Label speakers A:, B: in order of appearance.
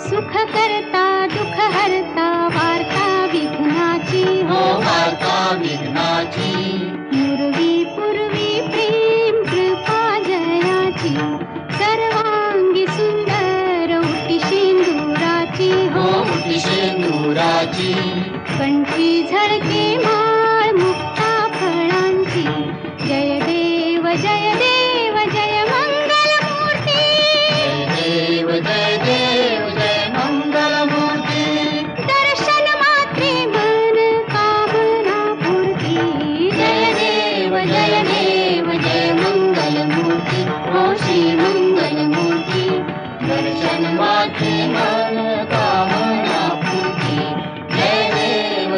A: सुख करता दुःख हरता वार्ता विघ्नाची
B: हो वार्ता विघ्नाची
A: पूर्वी पूर्वी प्रेम कृपा जयाची सर्वांगी सुंदर उटी शेंदुराची
B: हो उटी शेंदुराची
A: कंठी झळके माळ मुक्ता फळांची जय देव जय देव जय मंगल मूर्ती
B: जय देव जय मंगल मूर्ती
A: दर्शन मात्रे मन कामना पूर्ती
B: जय देव जय मंगल मूर्ती हो श्री मंगल मूर्ती दर्शन मात्रे मन कामना पूर्ती जय देव